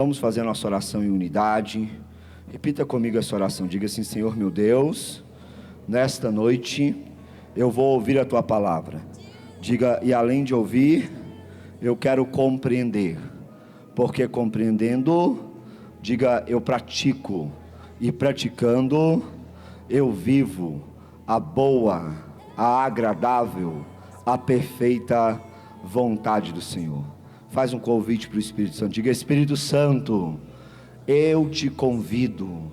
Vamos fazer a nossa oração em unidade. Repita comigo essa oração. Diga assim: Senhor meu Deus, nesta noite eu vou ouvir a Tua palavra. Diga: e além de ouvir, eu quero compreender. Porque compreendendo, diga: eu pratico. E praticando, eu vivo a boa, a agradável, a perfeita vontade do Senhor. Faz um convite para o Espírito Santo. Diga: Espírito Santo, eu te convido,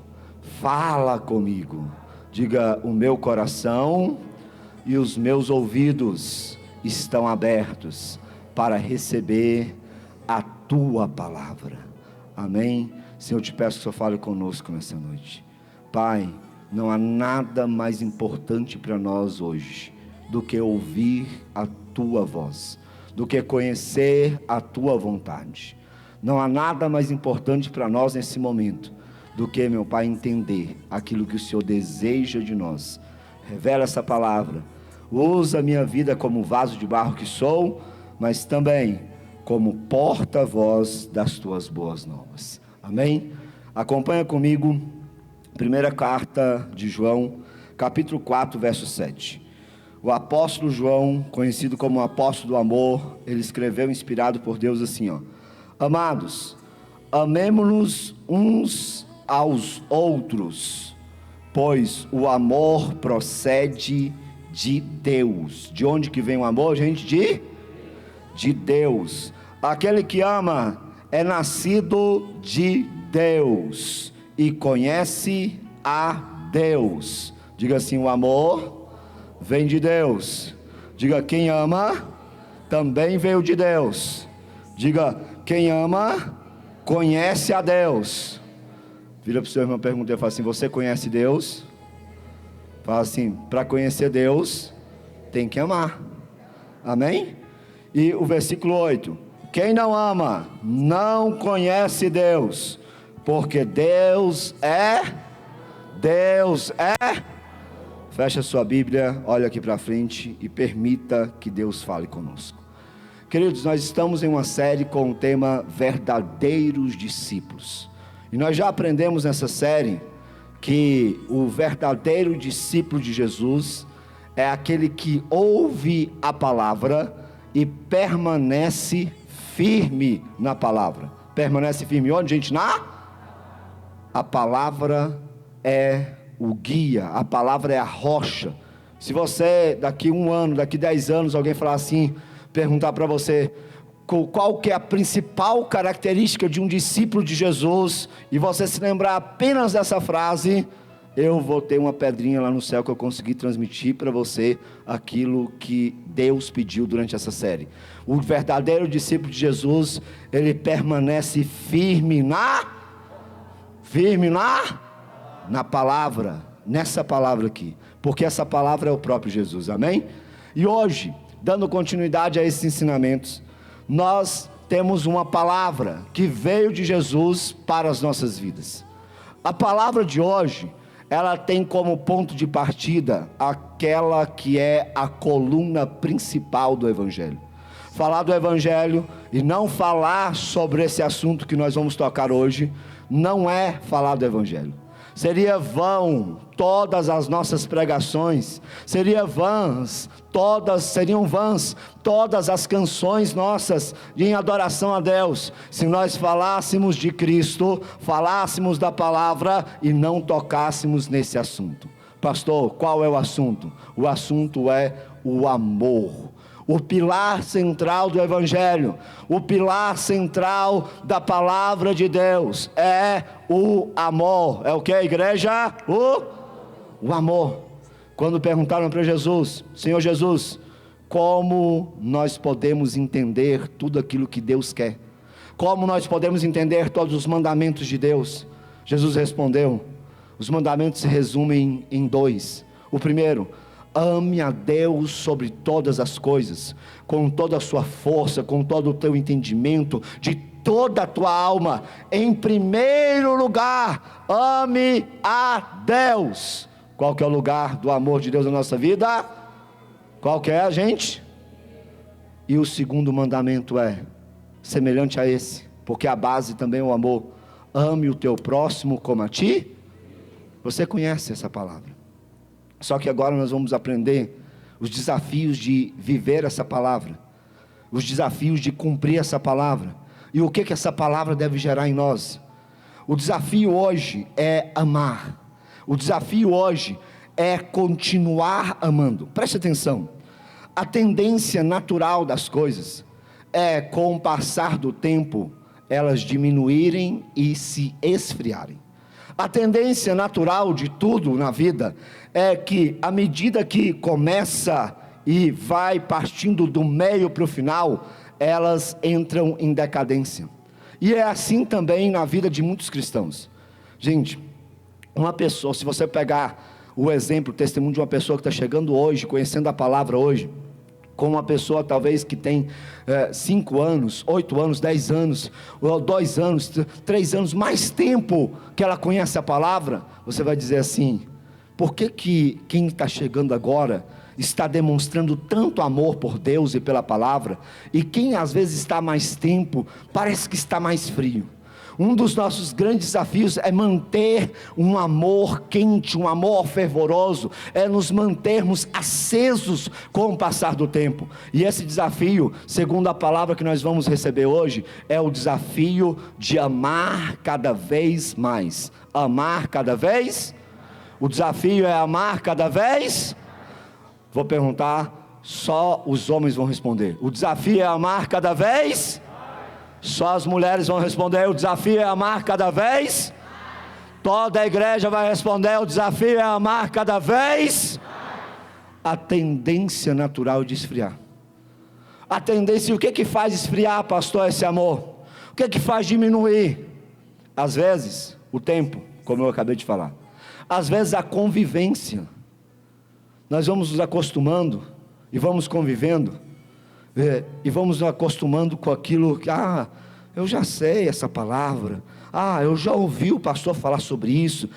fala comigo. Diga: o meu coração e os meus ouvidos estão abertos para receber a tua palavra. Amém? Senhor, eu te peço que o Senhor fale conosco nessa noite. Pai, não há nada mais importante para nós hoje do que ouvir a tua voz, do que conhecer a tua vontade. Não há nada mais importante para nós nesse momento do que, meu Pai, entender aquilo que o Senhor deseja de nós. Revela essa palavra. Usa a minha vida como vaso de barro que sou, mas também como porta-voz das tuas boas novas. Amém? Acompanha comigo, primeira carta de João, capítulo 4, verso 7. O apóstolo João, conhecido como o apóstolo do amor, ele escreveu, inspirado por Deus, assim, Amados, amemo-nos uns aos outros, pois o amor procede de Deus. De onde que vem o amor, gente? De Deus. Aquele que ama é nascido de Deus e conhece a Deus. Diga assim: o amor vem de Deus. Diga: quem ama também veio de Deus. Diga: quem ama conhece a Deus. Vira para o seu irmão, pergunta e fala assim: você conhece Deus? Fala assim: para conhecer Deus tem que amar. Amém? E o versículo 8: quem não ama não conhece Deus, porque Deus é. Fecha sua Bíblia, olha aqui para frente e permita que Deus fale conosco. Queridos, nós estamos em uma série com o tema verdadeiros discípulos. E nós já aprendemos nessa série que o verdadeiro discípulo de Jesus é aquele que ouve a palavra e permanece firme na palavra. Permanece firme onde, gente? A palavra é o guia, a palavra é a rocha. Se você, daqui 1 ano, daqui 10 anos, alguém falar assim, perguntar para você qual que é a principal característica de um discípulo de Jesus, e você se lembrar apenas dessa frase, eu vou ter uma pedrinha lá no céu que eu consegui transmitir para você aquilo que Deus pediu durante essa série. O verdadeiro discípulo de Jesus, ele permanece firme na palavra, nessa palavra aqui, porque essa palavra é o próprio Jesus. Amém? E hoje, dando continuidade a esses ensinamentos, nós temos uma palavra que veio de Jesus para as nossas vidas. A palavra de hoje, ela tem como ponto de partida aquela que é a coluna principal do Evangelho. Falar do Evangelho e não falar sobre esse assunto que nós vamos tocar hoje, não é falar do Evangelho. Seria vão todas as nossas pregações, seriam vãs todas as canções nossas em adoração a Deus, se nós falássemos de Cristo, falássemos da palavra e não tocássemos nesse assunto. Pastor, qual é o assunto? O assunto é o amor. O pilar central do Evangelho, o pilar central da palavra de Deus é o amor. É o que, igreja? O amor. Quando perguntaram para Jesus: Senhor Jesus, como nós podemos entender tudo aquilo que Deus quer? Como nós podemos entender todos os mandamentos de Deus? Jesus respondeu: os mandamentos se resumem em 2. O primeiro: ame a Deus sobre todas as coisas, com toda a sua força, com todo o teu entendimento, de toda a tua alma. Em primeiro lugar, ame a Deus. Qual que é o lugar do amor de Deus na nossa vida? Qual que é, gente? E o segundo mandamento é semelhante a esse: porque a base também é o amor. Ame o teu próximo como a ti. Você conhece essa palavra. Só que agora nós vamos aprender os desafios de viver essa palavra, os desafios de cumprir essa palavra, e o que essa palavra deve gerar em nós. O desafio hoje é amar. O desafio hoje é continuar amando. Preste atenção. A tendência natural das coisas é, com o passar do tempo, elas diminuírem e se esfriarem. A tendência natural de tudo na vida é que, à medida que começa e vai partindo do meio para o final, elas entram em decadência. E é assim também na vida de muitos cristãos. Gente, uma pessoa, se você pegar o exemplo, o testemunho de uma pessoa que está chegando hoje, conhecendo a palavra hoje, com uma pessoa talvez que tem 5 anos, 8 anos, 10 anos, 2 anos, 3 anos, mais tempo que ela conhece a palavra, você vai dizer assim: por que quem está chegando agora está demonstrando tanto amor por Deus e pela palavra, e quem às vezes está mais tempo, parece que está mais frio? Um dos nossos grandes desafios é manter um amor quente, um amor fervoroso, é nos mantermos acesos com o passar do tempo. E esse desafio, segundo a palavra que nós vamos receber hoje, é o desafio de amar cada vez mais. Amar cada vez? O desafio é amar cada vez? Vou perguntar, só os homens vão responder. O desafio é amar cada vez? Só as mulheres vão responder. O desafio é amar cada vez? Toda a igreja vai responder. O desafio é amar cada vez? A tendência natural de esfriar. A tendência, o que faz esfriar, pastor, esse amor? O que faz diminuir? Às vezes, o tempo, como eu acabei de falar. Às vezes a convivência. Nós vamos nos acostumando e vamos convivendo, e vamos nos acostumando com aquilo que, eu já sei essa palavra, eu já ouvi o pastor falar sobre isso,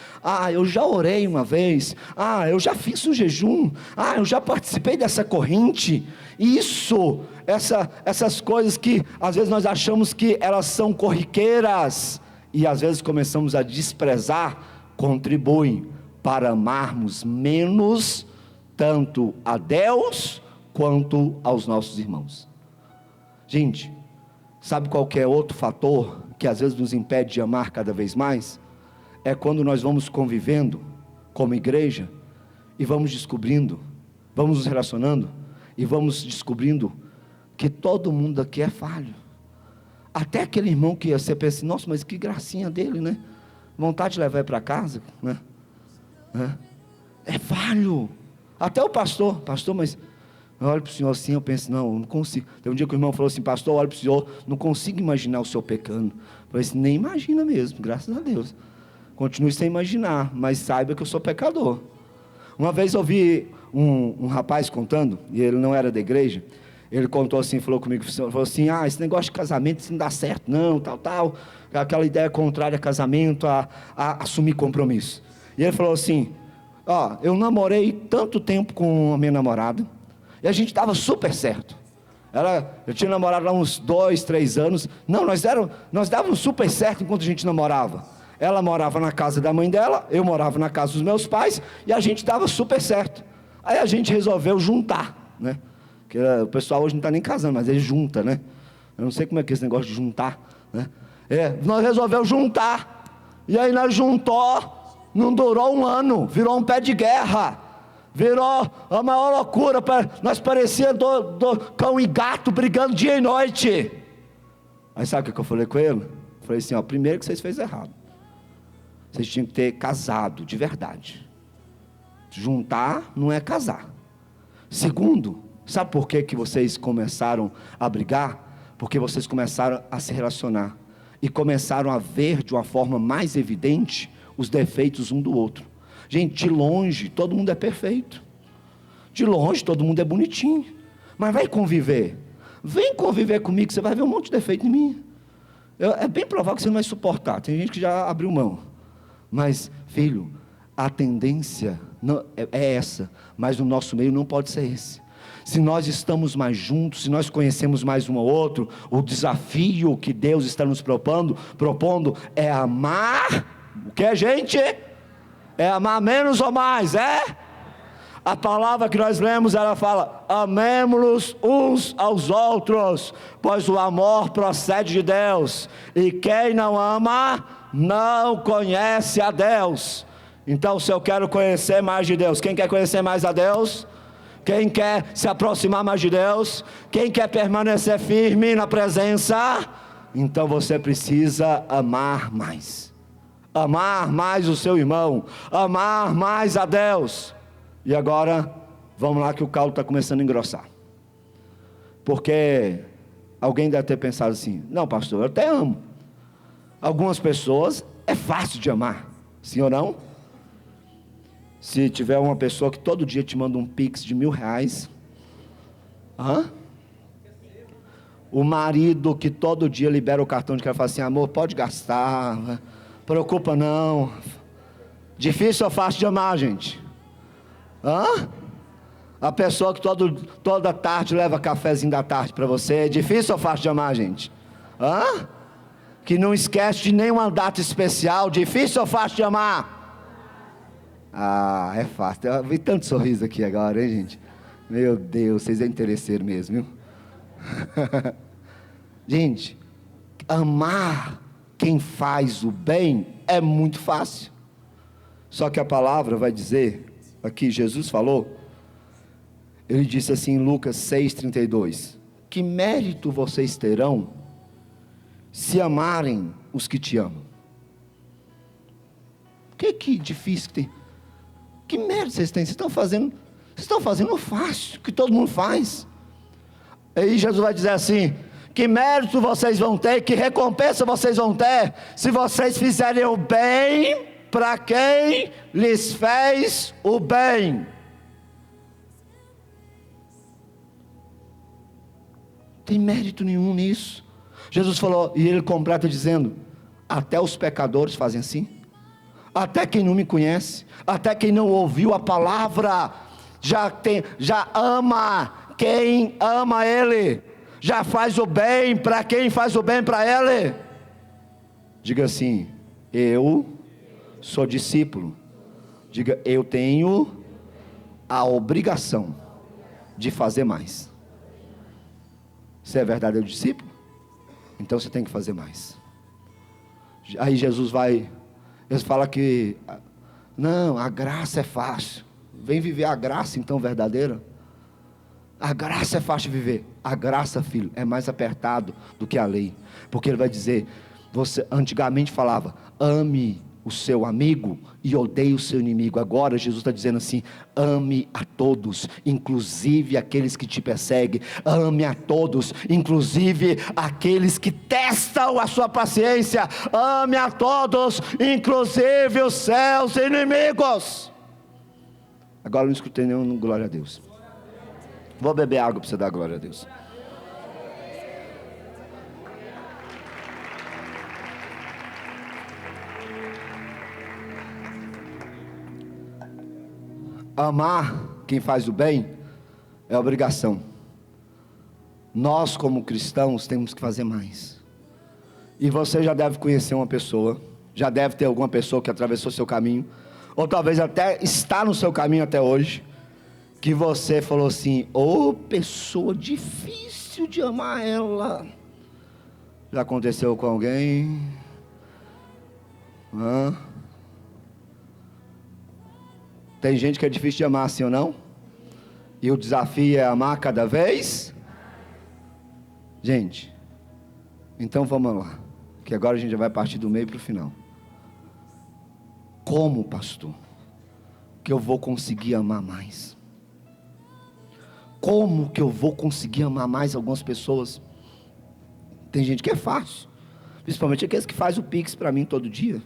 eu já orei uma vez, eu já fiz um jejum, eu já participei dessa corrente. Isso, essas coisas que às vezes nós achamos que elas são corriqueiras, e às vezes começamos a desprezar, contribuem para amarmos menos tanto a Deus quanto aos nossos irmãos. Gente, sabe qual que é outro fator que às vezes nos impede de amar cada vez mais? É quando nós vamos convivendo como igreja e vamos descobrindo, vamos nos relacionando e vamos descobrindo que todo mundo aqui é falho. Até aquele irmão que você pensa assim, nossa, mas que gracinha dele, né? Vontade de levar ele para casa, né? É falho. Até o pastor, mas eu olho para o senhor assim, eu penso, não consigo. Tem um dia que o irmão falou assim, pastor, eu olho para o senhor, não consigo imaginar o senhor pecando. Eu falei assim, nem imagina mesmo, graças a Deus. Continue sem imaginar, mas saiba que eu sou pecador. Uma vez eu ouvi um rapaz contando, e ele não era da igreja, ele contou assim, falou comigo, falou assim, esse negócio de casamento, isso não dá certo não, tal, aquela ideia contrária a casamento, a assumir compromisso. E ele falou assim, eu namorei tanto tempo com a minha namorada, e a gente estava super certo. Eu tinha namorado há uns 2, 3 anos, nós dávamos super certo enquanto a gente namorava. Ela morava na casa da mãe dela, eu morava na casa dos meus pais, e a gente dava super certo. Aí a gente resolveu juntar, né? Porque o pessoal hoje não está nem casando, mas ele junta, né? Eu não sei como é que é esse negócio de juntar, né? Nós resolvemos juntar, e aí nós juntou. Não durou um ano, virou um pé de guerra, virou a maior loucura, nós parecíamos cão e gato brigando dia e noite. Aí sabe o que eu falei com ele? Eu falei assim, primeiro que vocês fez errado, vocês tinham que ter casado de verdade. Juntar não é casar. Segundo, sabe por que vocês começaram a brigar? Porque vocês começaram a se relacionar, e começaram a ver de uma forma mais evidente os defeitos um do outro. Gente, de longe todo mundo é perfeito, de longe todo mundo é bonitinho, mas vai conviver, vem conviver comigo, você vai ver um monte de defeito em mim. É bem provável que você não vai suportar. Tem gente que já abriu mão, mas filho, a tendência é essa, mas no nosso meio não pode ser esse. se nós estamos mais juntos, se nós conhecemos mais um ao outro, o desafio que Deus está nos propondo é amar, o que, gente? É amar menos ou mais, A palavra que nós lemos, ela fala: amemo-nos uns aos outros, pois o amor procede de Deus, e quem não ama, não conhece a Deus. Então, se eu quero conhecer mais de Deus, quem quer conhecer mais a Deus? Quem quer se aproximar mais de Deus? Quem quer permanecer firme na presença? Então você precisa amar mais o seu irmão, amar mais a Deus. E agora, vamos lá que o caldo está começando a engrossar, porque alguém deve ter pensado assim: não, pastor, eu até amo. Algumas pessoas é fácil de amar, sim ou não? Se tiver uma pessoa que todo dia te manda um pix de R$1.000, o marido que todo dia libera o cartão de crédito e fala assim: amor, pode gastar, preocupa não. Difícil ou fácil de amar, gente? A pessoa que toda tarde leva cafezinho da tarde para você, é difícil ou fácil de amar, gente? Que não esquece de nenhuma data especial, difícil ou fácil de amar? É fácil. Eu vi tanto sorriso aqui agora, hein, gente? Meu Deus, vocês é interesseiro mesmo, viu? Gente, amar quem faz o bem é muito fácil. Só que a palavra vai dizer, aqui Jesus falou, ele disse assim em Lucas 6,32: que mérito vocês terão se amarem os que te amam? Que difícil que tem. Que mérito vocês têm? Vocês estão fazendo fácil, que todo mundo faz. Aí Jesus vai dizer assim: que mérito vocês vão ter, que recompensa vocês vão ter, se vocês fizerem o bem para quem lhes fez o bem. Não tem mérito nenhum nisso. Jesus falou, e ele completa dizendo: até os pecadores fazem assim. Até quem não me conhece, até quem não ouviu a palavra, já ama quem ama Ele, já faz o bem para quem faz o bem para Ele. Diga assim: eu sou discípulo. Diga: eu tenho a obrigação de fazer mais. Você é verdadeiro discípulo? Então você tem que fazer mais. Aí Jesus eles falam que não, a graça é fácil. Vem viver a graça então verdadeira. A graça é fácil de viver. A graça, filho, é mais apertado do que a lei. Porque ele vai dizer, você antigamente falava: ame o seu amigo e odeie o seu inimigo. Agora Jesus está dizendo assim: ame a todos, inclusive aqueles que te perseguem. Ame a todos, inclusive aqueles que testam a sua paciência. Ame a todos, inclusive os seus inimigos. Agora eu não escutei nenhum glória a Deus. Vou beber água para você dar glória a Deus. Amar quem faz o bem é obrigação. Nós como cristãos temos que fazer mais. E você já deve conhecer uma pessoa, já deve ter alguma pessoa que atravessou seu caminho, ou talvez até está no seu caminho até hoje, que você falou assim: ô pessoa difícil de amar ela. Já aconteceu com alguém? Tem gente que é difícil de amar, sim ou não? E o desafio é amar cada vez. Gente, então vamos lá, que agora a gente já vai partir do meio para o final. Como, pastor, que eu vou conseguir amar mais? Como que eu vou conseguir amar mais algumas pessoas? Tem gente que é fácil, principalmente aqueles que fazem o pix para mim todo dia.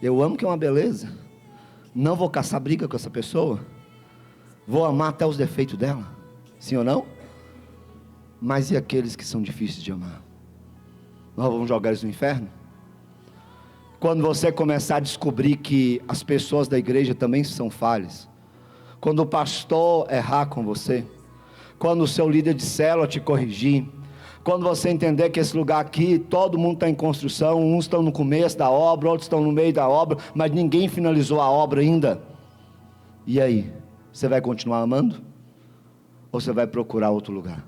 Eu amo, que é uma beleza. Não vou caçar briga com essa pessoa, vou amar até os defeitos dela, sim ou não? Mas e aqueles que são difíceis de amar? Nós vamos jogar eles no inferno? Quando você começar a descobrir que as pessoas da igreja também são falhas, quando o pastor errar com você, quando o seu líder de célula te corrigir, quando você entender que esse lugar aqui, todo mundo está em construção, uns estão no começo da obra, outros estão no meio da obra, mas ninguém finalizou a obra ainda. E aí, você vai continuar amando? Ou você vai procurar outro lugar?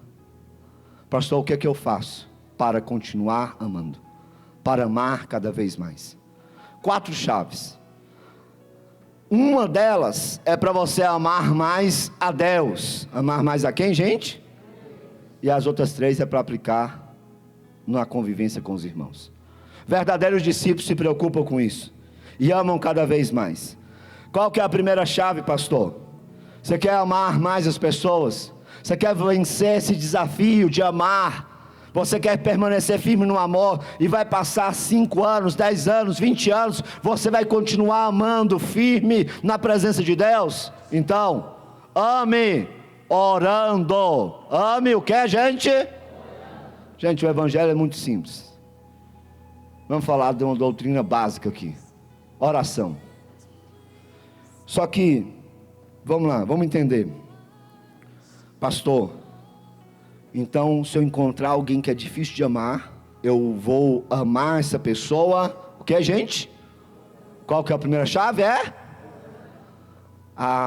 Pastor, o que é que eu faço para continuar amando? Para amar cada vez mais? 4 chaves. Uma delas é para você amar mais a Deus. Amar mais a quem, gente? E as outras 3 é para aplicar na convivência com os irmãos. Verdadeiros discípulos se preocupam com isso e amam cada vez mais. Qual que é a primeira chave, pastor? Você quer amar mais as pessoas? Você quer vencer esse desafio de amar? Você quer permanecer firme no amor e vai passar 5 anos, 10 anos, 20 anos, você vai continuar amando firme na presença de Deus? Então, ame orando. Ame o que, gente? Gente, o evangelho é muito simples. Vamos falar de uma doutrina básica aqui. Oração. Só que, vamos lá, vamos entender. Pastor, então se eu encontrar alguém que é difícil de amar, eu vou amar essa pessoa, o que, gente? Qual que é a primeira chave?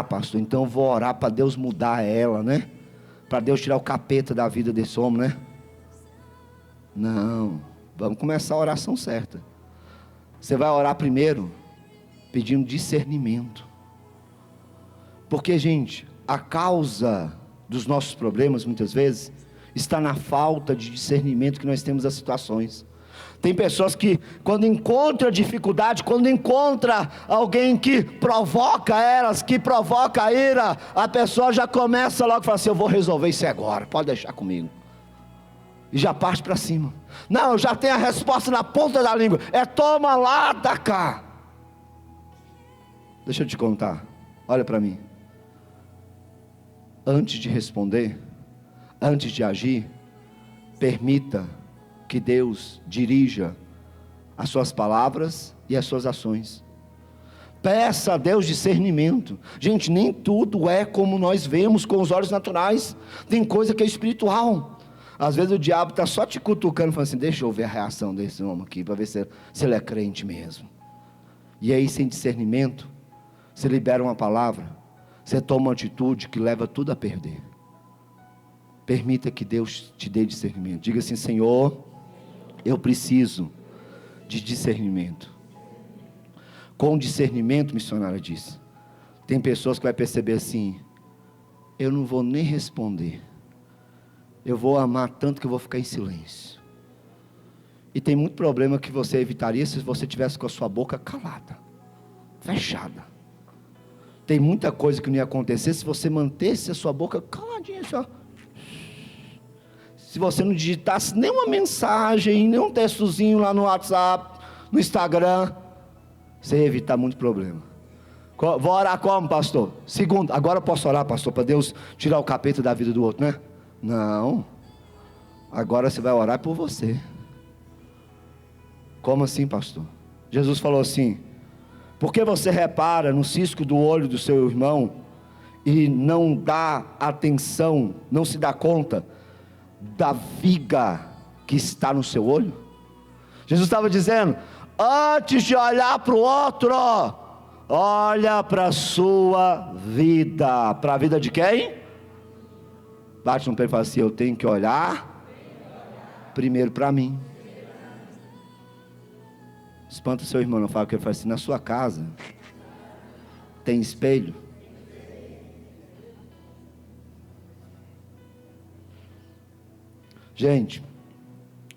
Pastor, então eu vou orar para Deus mudar ela, né? Para Deus tirar o capeta da vida desse homem, né? Não, vamos começar a oração certa. Você vai orar primeiro pedindo discernimento. Porque, gente, a causa dos nossos problemas, muitas vezes, está na falta de discernimento que nós temos das situações. Tem pessoas que, quando encontra dificuldade, quando encontra alguém que provoca elas, que provoca a ira, a pessoa já começa logo a falar assim: eu vou resolver isso agora, pode deixar comigo. E já parte para cima. Não, eu já tenho a resposta na ponta da língua. Toma lá, da cá. Deixa eu te contar, olha para mim. Antes de responder, antes de agir, permita que Deus dirija as suas palavras e as suas ações. Peça a Deus discernimento. Gente, nem tudo é como nós vemos com os olhos naturais. Tem coisa que é espiritual. Às vezes o diabo está só te cutucando, falando assim: deixa eu ver a reação desse homem aqui, para ver se ele é crente mesmo. E aí, sem discernimento, você libera uma palavra, você toma uma atitude que leva tudo a perder. Permita que Deus te dê discernimento. Diga assim: Senhor, eu preciso de discernimento. Com discernimento, missionária disse, tem pessoas que vai perceber assim: eu não vou nem responder, eu vou amar tanto que eu vou ficar em silêncio. E tem muito problema que você evitaria se você tivesse com a sua boca calada, fechada. Tem muita coisa que não ia acontecer se você mantesse a sua boca caladinha, só. Se você não digitasse nenhuma mensagem, nenhum textozinho lá no WhatsApp, no Instagram, você ia evitar muito problema. Vou orar como, pastor? Segundo, agora eu posso orar, pastor, para Deus tirar o capeta da vida do outro, né? Não. Agora você vai orar por você. Como assim, pastor? Jesus falou assim: por que você repara no cisco do olho do seu irmão e não dá atenção, não se dá conta da viga que está no seu olho? Jesus estava dizendo: antes de olhar para o outro, olha para a sua vida. Para a vida de quem? Bate no pé e fala assim: eu tenho que olhar primeiro para mim. Espanta o seu irmão, não fala, que ele fala assim: na sua casa tem espelho? Gente,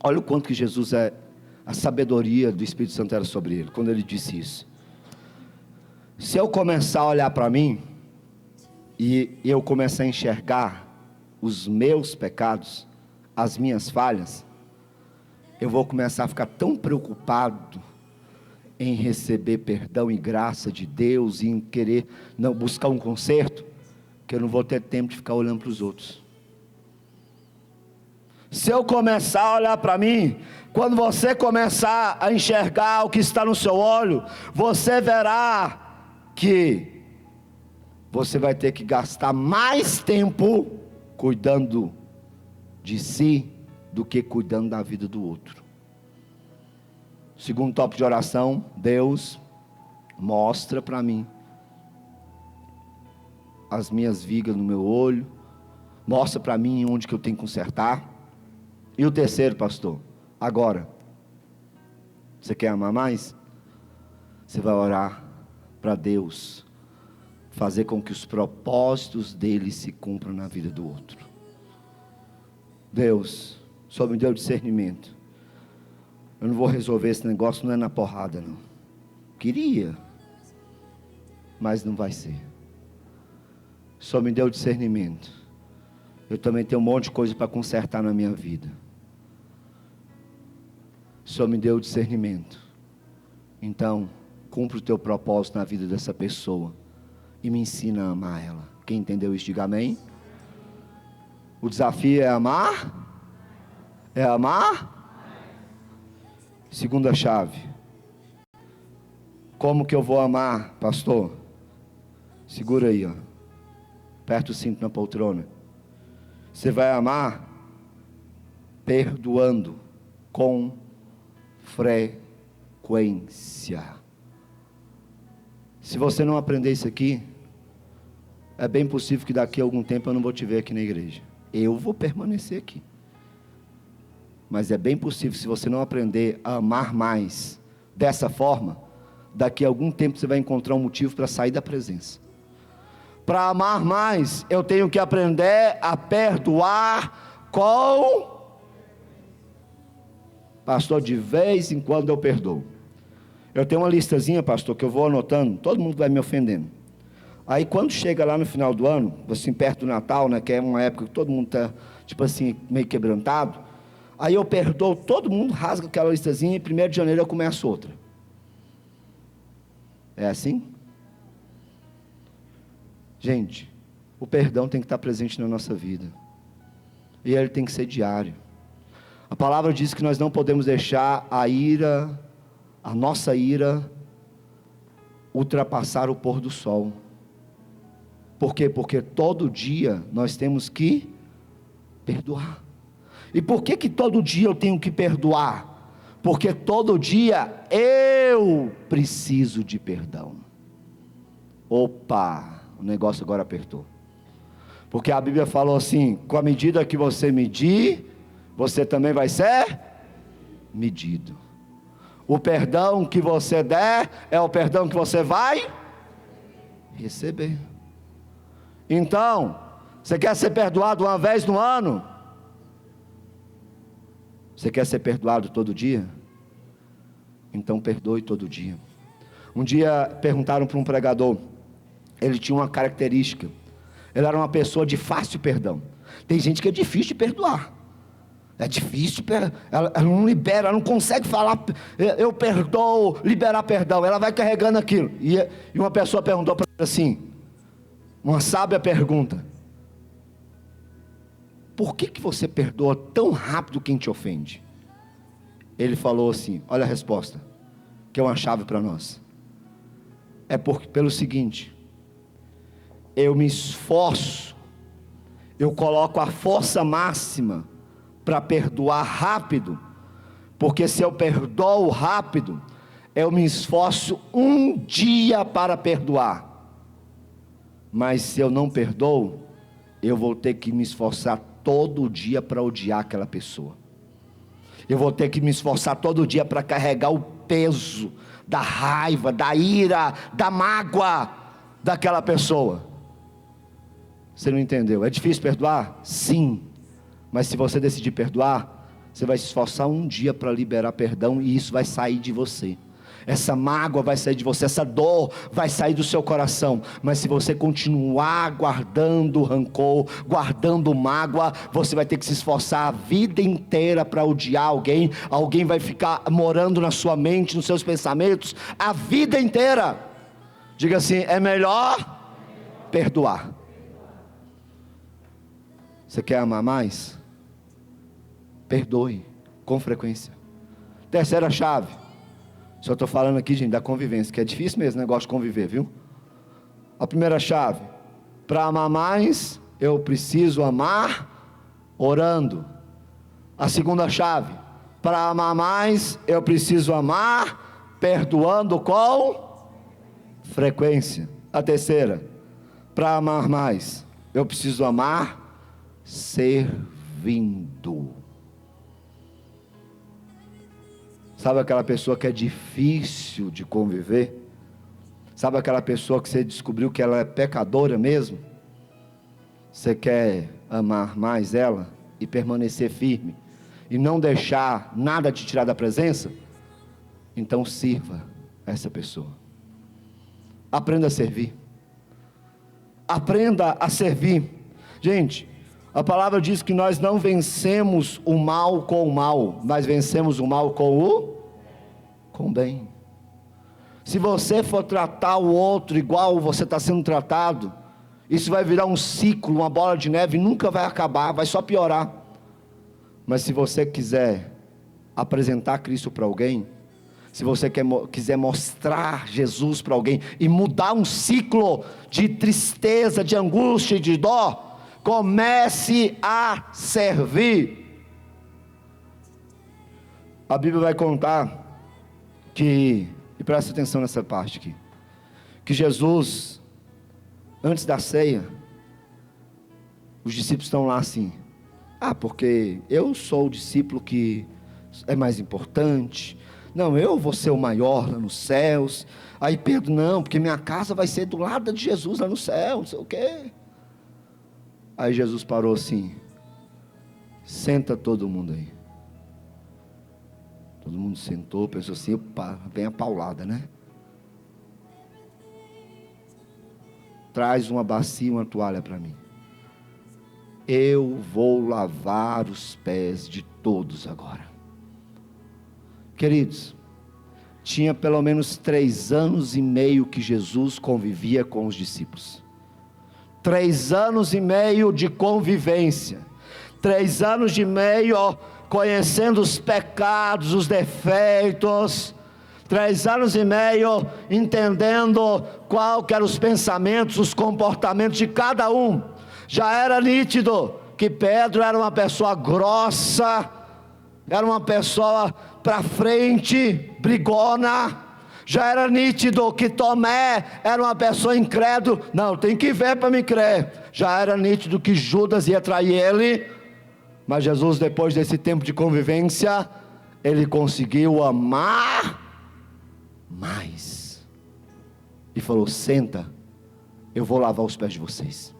olha o quanto que Jesus a sabedoria do Espírito Santo era sobre ele, quando ele disse isso. Se eu começar a olhar para mim, e eu começar a enxergar os meus pecados, as minhas falhas, eu vou começar a ficar tão preocupado em receber perdão e graça de Deus, e em querer buscar um conserto, que eu não vou ter tempo de ficar olhando para os outros. Se eu começar a olhar para mim, quando você começar a enxergar o que está no seu olho, você verá que você vai ter que gastar mais tempo cuidando de si do que cuidando da vida do outro. Segundo tópico de oração: Deus, mostra para mim as minhas vigas no meu olho, mostra para mim onde que eu tenho que consertar. E o terceiro, pastor, agora, você quer amar mais? Você vai orar para Deus fazer com que os propósitos dele se cumpram na vida do outro. Deus, só me deu discernimento. Eu não vou resolver esse negócio, não é na porrada não. Queria, mas não vai ser. Só me deu discernimento. Eu também tenho um monte de coisa para consertar na minha vida. Só me deu discernimento. Então, cumpre o teu propósito na vida dessa pessoa e me ensina a amar ela. Quem entendeu isso, diga amém. O desafio é amar? É amar? Segunda chave. Como que eu vou amar, pastor? Segura aí, ó. Aperta o cinto na poltrona. Você vai amar perdoando com frequência. Se você não aprender isso aqui, é bem possível que daqui a algum tempo eu não vou te ver aqui na igreja. Eu vou permanecer aqui. Mas é bem possível, se você não aprender a amar mais dessa forma, daqui a algum tempo você vai encontrar um motivo para sair da presença. Para amar mais, eu tenho que aprender a perdoar com... Pastor, de vez em quando eu perdoo. Eu tenho uma listazinha, pastor, que eu vou anotando, todo mundo vai me ofendendo. Aí quando chega lá no final do ano, assim, perto do Natal, né, que é uma época que todo mundo está, tipo assim, meio quebrantado, aí eu perdoo todo mundo, rasga aquela listazinha e 1º de janeiro eu começo outra. É assim? Gente, o perdão tem que estar presente na nossa vida. E ele tem que ser diário. A palavra diz que nós não podemos deixar a ira, a nossa ira, ultrapassar o pôr do sol. Por quê? Porque todo dia nós temos que perdoar. E por que todo dia eu tenho que perdoar? Porque todo dia eu preciso de perdão. Opa, o negócio agora apertou. Porque a Bíblia falou assim: com a medida que você medir, você também vai ser medido. O perdão que você der, é o perdão que você vai receber. Então, você quer ser perdoado uma vez no ano? Você quer ser perdoado todo dia? Então perdoe todo dia. Um dia perguntaram para um pregador, ele tinha uma característica, ele era uma pessoa de fácil perdão. Tem gente que é difícil de perdoar, é difícil, ela não libera, ela não consegue falar, eu perdoo, liberar perdão, ela vai carregando aquilo. E uma pessoa perguntou para ele assim, uma sábia pergunta: por que você perdoa tão rápido quem te ofende? Ele falou assim, olha a resposta, que é uma chave para nós. É pelo seguinte: eu me esforço, eu coloco a força máxima para perdoar rápido, porque se eu perdoo rápido, eu me esforço um dia para perdoar. Mas se eu não perdoo, eu vou ter que me esforçar todo dia para odiar aquela pessoa. Eu vou ter que me esforçar todo dia para carregar o peso da raiva, da ira, da mágoa daquela pessoa. Você não entendeu? É difícil perdoar? Sim. Mas se você decidir perdoar, você vai se esforçar um dia para liberar perdão, e isso vai sair de você. Essa mágoa vai sair de você, essa dor vai sair do seu coração. Mas se você continuar guardando rancor, guardando mágoa, você vai ter que se esforçar a vida inteira para odiar alguém. Alguém vai ficar morando na sua mente, nos seus pensamentos, a vida inteira. Diga assim: é melhor perdoar. Você quer amar mais? Perdoe com frequência. Terceira chave. Só estou falando aqui, gente, da convivência, que é difícil mesmo o negócio de conviver, viu? A primeira chave: para amar mais, eu preciso amar orando. A segunda chave: para amar mais, eu preciso amar perdoando com frequência. A terceira: para amar mais, eu preciso amar servindo. Sabe aquela pessoa que é difícil de conviver? Sabe aquela pessoa que você descobriu que ela é pecadora mesmo? Você quer amar mais ela e permanecer firme e não deixar nada te tirar da presença? Então sirva essa pessoa. Aprenda a servir. Aprenda a servir. Gente, a palavra diz que nós não vencemos o mal com o mal, mas vencemos o mal com o bem. Se você for tratar o outro igual você está sendo tratado, isso vai virar um ciclo, uma bola de neve, e nunca vai acabar, vai só piorar. Mas se você quiser apresentar Cristo para alguém, se você quiser mostrar Jesus para alguém e mudar um ciclo de tristeza, de angústia e de dó, comece a servir. A Bíblia vai contar que, e presta atenção nessa parte aqui, que Jesus, antes da ceia, os discípulos estão lá assim: porque eu sou o discípulo que é mais importante, não, eu vou ser o maior lá nos céus. Aí Pedro: não, porque minha casa vai ser do lado de Jesus lá no céu, não sei o quê. Aí Jesus parou assim: senta todo mundo aí. Todo mundo sentou, pensou assim: opa, vem a paulada, né? Traz uma bacia e uma toalha para mim. Eu vou lavar os pés de todos agora. Queridos, tinha pelo menos 3 anos e meio que Jesus convivia com os discípulos. 3 anos e meio de convivência. 3 anos e meio conhecendo os pecados, os defeitos. 3 anos e meio entendendo qual que eram os pensamentos, os comportamentos de cada um. Já era nítido que Pedro era uma pessoa grossa, era uma pessoa para frente, brigona. Já era nítido que Tomé era uma pessoa incrédula. Não, tem que ver para me crer. Já era nítido que Judas ia trair ele. Mas Jesus, depois desse tempo de convivência, ele conseguiu amar mais. E falou: senta, eu vou lavar os pés de vocês.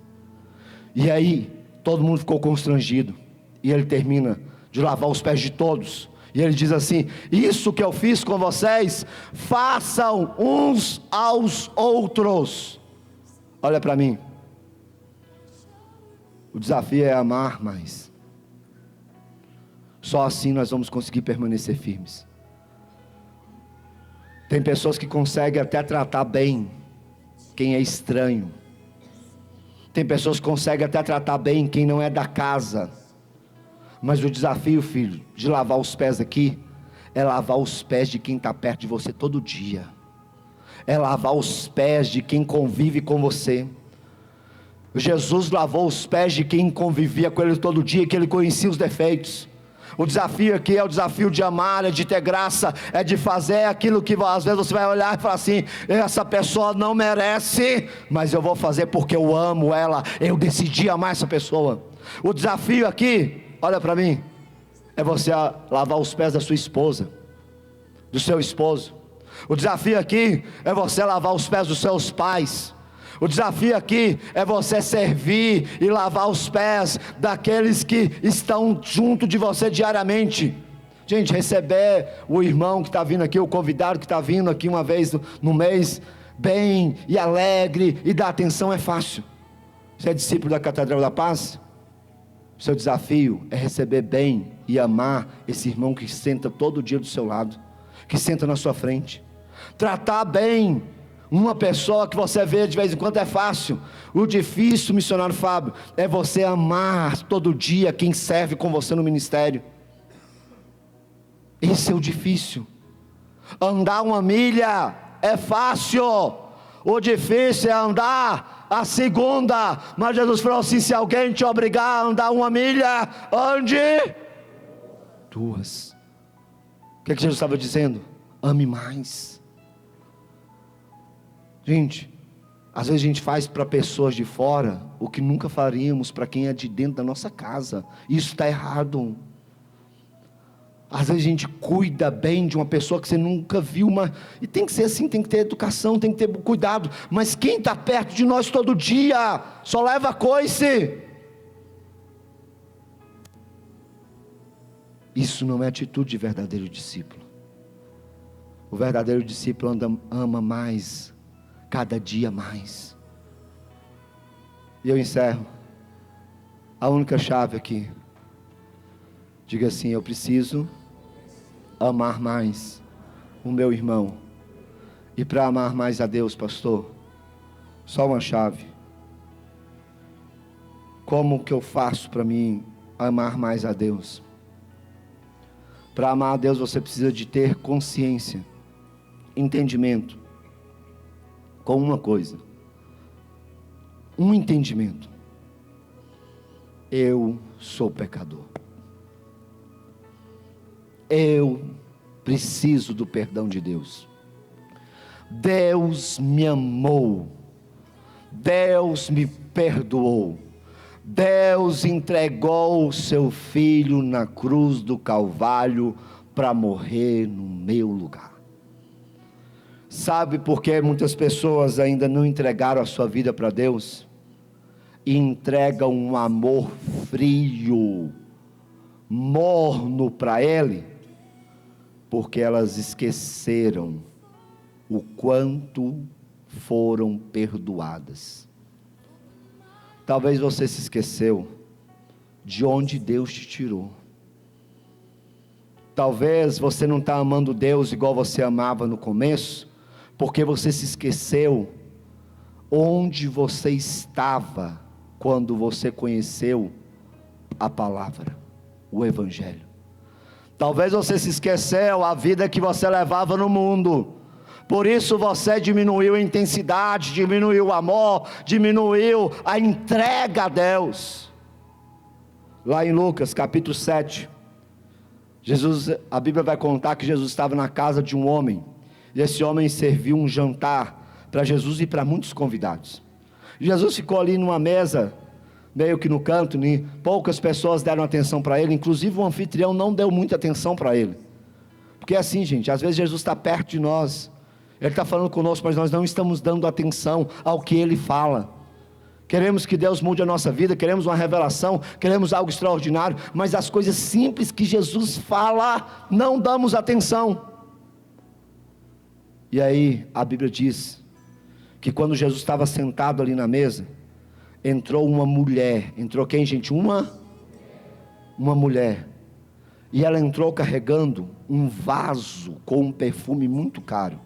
E aí, todo mundo ficou constrangido. E ele termina de lavar os pés de todos. E ele diz assim: isso que eu fiz com vocês, façam uns aos outros. Olha para mim. O desafio é amar mais. Só assim nós vamos conseguir permanecer firmes. Tem pessoas que conseguem até tratar bem quem é estranho. Tem pessoas que conseguem até tratar bem quem não é da casa. Mas o desafio, filho, de lavar os pés aqui, é lavar os pés de quem está perto de você todo dia. É lavar os pés de quem convive com você. Jesus lavou os pés de quem convivia com ele todo dia, que ele conhecia os defeitos. O desafio aqui é o desafio de amar, é de ter graça, é de fazer aquilo que às vezes você vai olhar e falar assim: essa pessoa não merece, mas eu vou fazer porque eu amo ela, eu decidi amar essa pessoa. O desafio aqui, olha para mim, é você lavar os pés da sua esposa, do seu esposo. O desafio aqui é você lavar os pés dos seus pais. O desafio aqui é você servir e lavar os pés daqueles que estão junto de você diariamente. Gente, receber o irmão que está vindo aqui, o convidado que está vindo aqui uma vez no mês, bem e alegre, e dar atenção é fácil. Você é discípulo da Catedral da Paz? Seu desafio é receber bem e amar esse irmão que senta todo dia do seu lado, que senta na sua frente. Tratar bem uma pessoa que você vê de vez em quando é fácil. O difícil, missionário Fábio, é você amar todo dia quem serve com você no ministério. Esse é o difícil. Andar 1 milha é fácil. O difícil é andar a segunda. Mas Jesus falou assim: se alguém te obrigar a andar 1 milha, ande 2. O que é que Jesus estava dizendo? Ame mais. Gente, às vezes a gente faz para pessoas de fora o que nunca faríamos para quem é de dentro da nossa casa. Isso está errado. Às vezes a gente cuida bem de uma pessoa que você nunca viu, e tem que ser assim, tem que ter educação, tem que ter cuidado. Mas quem está perto de nós todo dia só leva coice. Isso não é atitude de verdadeiro discípulo. O verdadeiro discípulo ama mais, cada dia mais. E eu encerro. A única chave aqui. Diga assim: eu preciso amar mais o meu irmão. E para amar mais a Deus, pastor, só uma chave. Como que eu faço para mim amar mais a Deus? Para amar a Deus você precisa de ter consciência, entendimento, com uma coisa, um entendimento: eu sou pecador, eu preciso do perdão de Deus. Deus me amou, Deus me perdoou, Deus entregou o seu Filho na cruz do Calvário para morrer no meu lugar. Sabe por que muitas pessoas ainda não entregaram a sua vida para Deus? E entregam um amor frio, morno para Ele? Porque elas esqueceram o quanto foram perdoadas. Talvez você se esqueceu de onde Deus te tirou. Talvez você não está amando Deus igual você amava no começo, porque você se esqueceu onde você estava quando você conheceu a palavra, o Evangelho. Talvez você se esqueceu a vida que você levava no mundo. Por isso você diminuiu a intensidade, diminuiu o amor, diminuiu a entrega a Deus. Lá em Lucas capítulo 7, a Bíblia vai contar que Jesus estava na casa de um homem, e esse homem serviu um jantar para Jesus e para muitos convidados. Jesus ficou ali numa mesa, meio que no canto, poucas pessoas deram atenção para ele, inclusive o anfitrião não deu muita atenção para ele. Porque é assim, gente, às vezes Jesus está perto de nós, Ele está falando conosco, mas nós não estamos dando atenção ao que Ele fala. Queremos que Deus mude a nossa vida, queremos uma revelação, queremos algo extraordinário, mas as coisas simples que Jesus fala, não damos atenção. E aí a Bíblia diz que quando Jesus estava sentado ali na mesa, entrou uma mulher. Entrou quem, gente? Uma mulher. E ela entrou carregando um vaso com um perfume muito caro.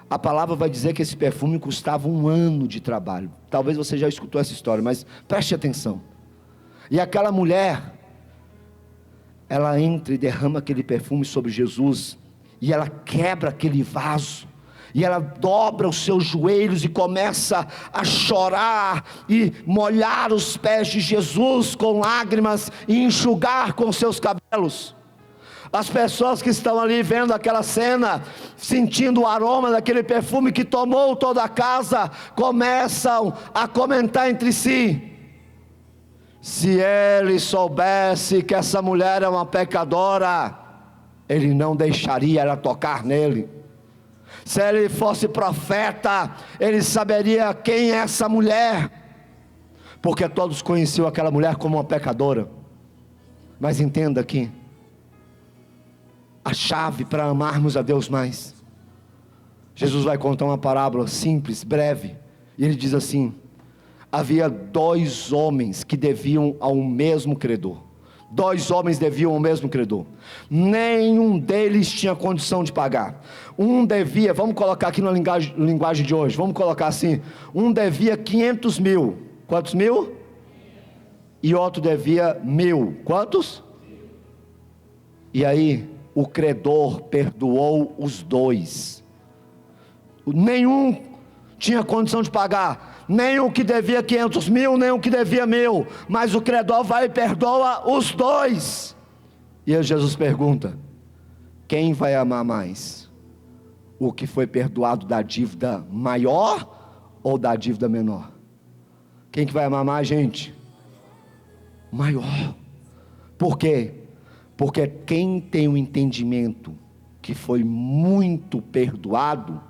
A palavra vai dizer que esse perfume custava 1 ano de trabalho. Talvez você já escutou essa história, mas preste atenção. E aquela mulher, ela entra e derrama aquele perfume sobre Jesus, e ela quebra aquele vaso, e ela dobra os seus joelhos e começa a chorar, e molhar os pés de Jesus com lágrimas, e enxugar com seus cabelos. As pessoas que estão ali vendo aquela cena, sentindo o aroma daquele perfume que tomou toda a casa, começam a comentar entre si: se ele soubesse que essa mulher é uma pecadora, ele não deixaria ela tocar nele. Se ele fosse profeta, ele saberia quem é essa mulher, porque todos conheciam aquela mulher como uma pecadora. Mas entenda aqui, a chave para amarmos a Deus mais. Jesus vai contar uma parábola simples, breve, e ele diz assim: havia 2 homens que deviam ao mesmo credor. 2 homens deviam ao mesmo credor. Nenhum deles tinha condição de pagar. Um devia, vamos colocar aqui na linguagem de hoje, vamos colocar assim: um devia 500 mil. Quantos mil? E outro devia 1.000. Quantos? E aí o credor perdoou os 2. Nenhum tinha condição de pagar, nem o que devia 500 mil, nem o que devia 1.000, mas o credor vai e perdoa os dois. E aí Jesus pergunta: quem vai amar mais? O que foi perdoado da dívida maior ou da dívida menor? Quem que vai amar mais, gente? Maior. Por quê? Porque quem tem o entendimento que foi muito perdoado,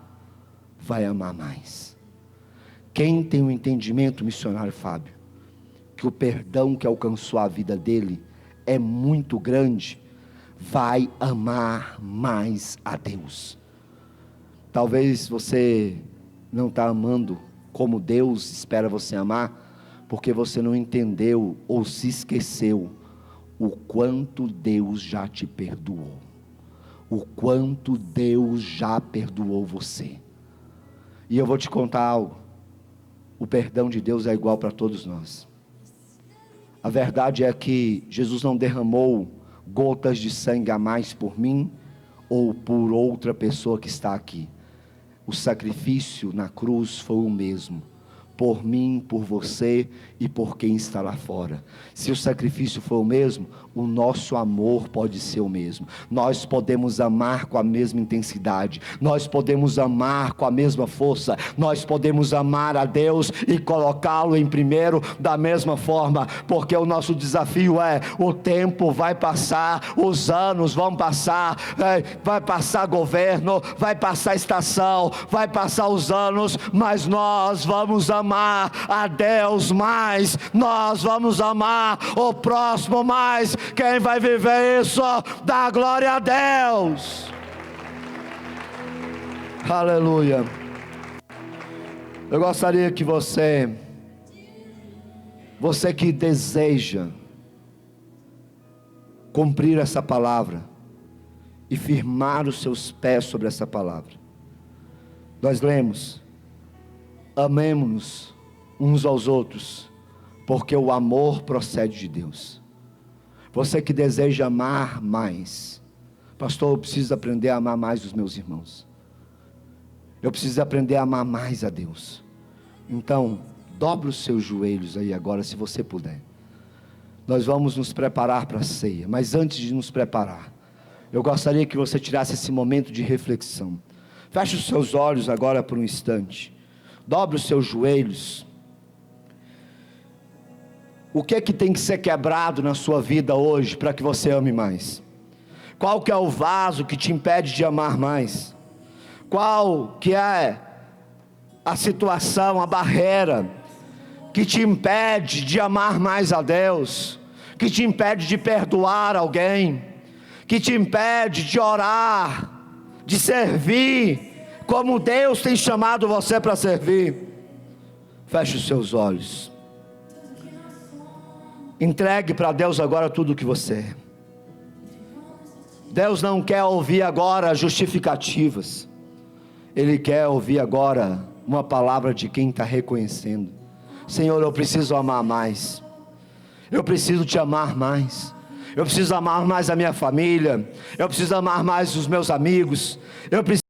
vai amar mais. Quem tem o entendimento, missionário Fábio, que o perdão que alcançou a vida dele é muito grande, vai amar mais a Deus. Talvez você não está amando como Deus espera você amar, porque você não entendeu ou se esqueceu o quanto Deus já te perdoou, o quanto Deus já perdoou você. E eu vou te contar algo: o perdão de Deus é igual para todos nós. A verdade é que Jesus não derramou gotas de sangue a mais por mim ou por outra pessoa que está aqui. O sacrifício na cruz foi o mesmo, por mim, por você e por quem está lá fora. Se o sacrifício for o mesmo, o nosso amor pode ser o mesmo. Nós podemos amar com a mesma intensidade, nós podemos amar com a mesma força, nós podemos amar a Deus e colocá-lo em primeiro da mesma forma, porque o nosso desafio é: o tempo vai passar, os anos vão passar, vai passar governo, vai passar estação, vai passar os anos, mas nós vamos amar a Deus mais, nós vamos amar o próximo mais. Quem vai viver isso, dá glória a Deus. Aleluia. Eu gostaria que você que deseja cumprir essa palavra e firmar os seus pés sobre essa palavra, nós lemos: amemo-nos uns aos outros, porque o amor procede de Deus. Você que deseja amar mais: pastor, eu preciso aprender a amar mais os meus irmãos, eu preciso aprender a amar mais a Deus. Então, dobre os seus joelhos aí agora, se você puder. Nós vamos nos preparar para a ceia, mas antes de nos preparar, eu gostaria que você tirasse esse momento de reflexão. Feche os seus olhos agora por um instante, dobre os seus joelhos. O que é que tem que ser quebrado na sua vida hoje para que você ame mais? Qual que é o vaso que te impede de amar mais? Qual que é a situação, a barreira que te impede de amar mais a Deus, que te impede de perdoar alguém, que te impede de orar, de servir como Deus tem chamado você para servir? Feche os seus olhos. Entregue para Deus agora tudo o que você é. Deus não quer ouvir agora justificativas. Ele quer ouvir agora uma palavra de quem está reconhecendo: Senhor, eu preciso amar mais, eu preciso te amar mais, eu preciso amar mais a minha família, eu preciso amar mais os meus amigos, eu preciso